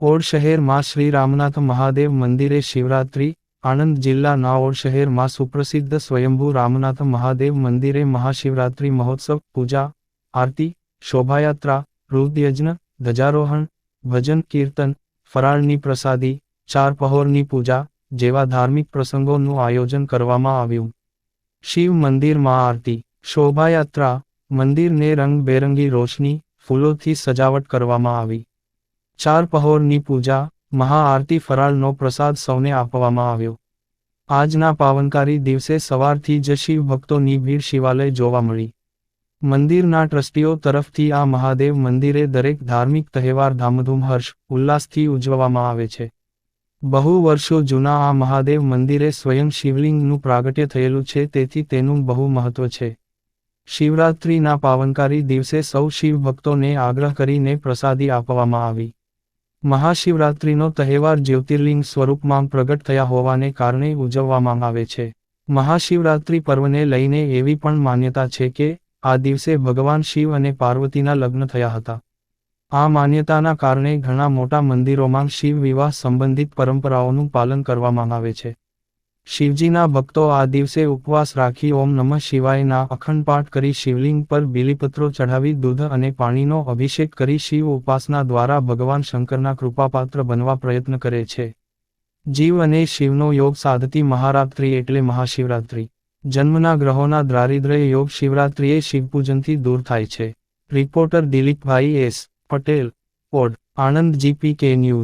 Odd શહેરમાં શ્રી રામનાથ મહાદેવ મંદિરે શિવરાત્રી. આણંદ જિલ્લાના ઓડ શહેરમાં સુપ્રસિદ્ધ સ્વયંભૂ રામનાથ મહાદેવ મંદિરે મહાશિવરાત્રી મહોત્સવ, પૂજા, આરતી, શોભાયાત્રા, રુદ્રયજ્ઞ, ધ્વજારોહણ, ભજન કીર્તન, ફરાળની પ્રસાદી, ચાર પહોરની પૂજા જેવા ધાર્મિક પ્રસંગોનું આયોજન કરવામાં આવ્યું. શિવ મંદિરમાં આરતી, શોભાયાત્રા, મંદિરને રંગબેરંગી રોશની, ફૂલોથી સજાવટ કરવામાં આવી. ચાર પહોરની પૂજા, મહાઆરતી, ફરાળનો પ્રસાદ સૌને આપવામાં આવ્યો. આજના પાવનકારી દિવસે સવારથી જ શિવ ભક્તોની ભીડ શિવાલય જોવા મળી. મંદિરના ટ્રસ્ટીઓ તરફથી આ મહાદેવ મંદિરે દરેક ધાર્મિક તહેવાર ધામધૂમ હર્ષ ઉલ્લાસથી ઉજવવામાં આવે છે. બહુ વર્ષો જૂના આ મહાદેવ મંદિરે સ્વયં શિવલિંગનું પ્રાગટ્ય થયેલું છે, તેથી તેનું બહુ મહત્વ છે. શિવરાત્રિના પાવનકારી દિવસે સૌ શિવ ભક્તોને આગ્રહ કરીને પ્રસાદી આપવામાં આવી. મહાશિવરાત્રિનો તહેવાર જ્યોતિર્લિંગ સ્વરૂપમાં પ્રગટ થયા હોવાને કારણે ઉજવવામાં આવે છે. મહાશિવરાત્રિ પર્વને લઈને એવી પણ માન્યતા છે કે આ દિવસે ભગવાન શિવ અને પાર્વતીના લગ્ન થયા હતા. આ માન્યતાના કારણે ઘણા મોટા મંદિરોમાં શિવ વિવાહ સંબંધિત પરંપરાઓનું પાલન કરવામાં આવે છે. શિવજીના ભક્તો આ દિવસે ઉપવાસ રાખી ઓમ નમઃ શિવાયના અખંડ પાઠ કરી શિવલિંગ પર બીલીપત્રો ચઢાવી દૂધ અને પાણીનો અભિષેક કરી શિવ ઉપાસના દ્વારા ભગવાન શંકરના કૃપાપાત્ર બનવા પ્રયત્ન કરે છે. જીવ અને શિવનો યોગ સાધતી મહારાત્રિ એટલે મહાશિવરાત્રિ. જન્મના ગ્રહોના દારિદ્ર્ય યોગ શિવરાત્રિએ શિવપૂજનથી દૂર થાય છે. Reporter Dilipbhai S. Patel, Od, Anand. GPK news.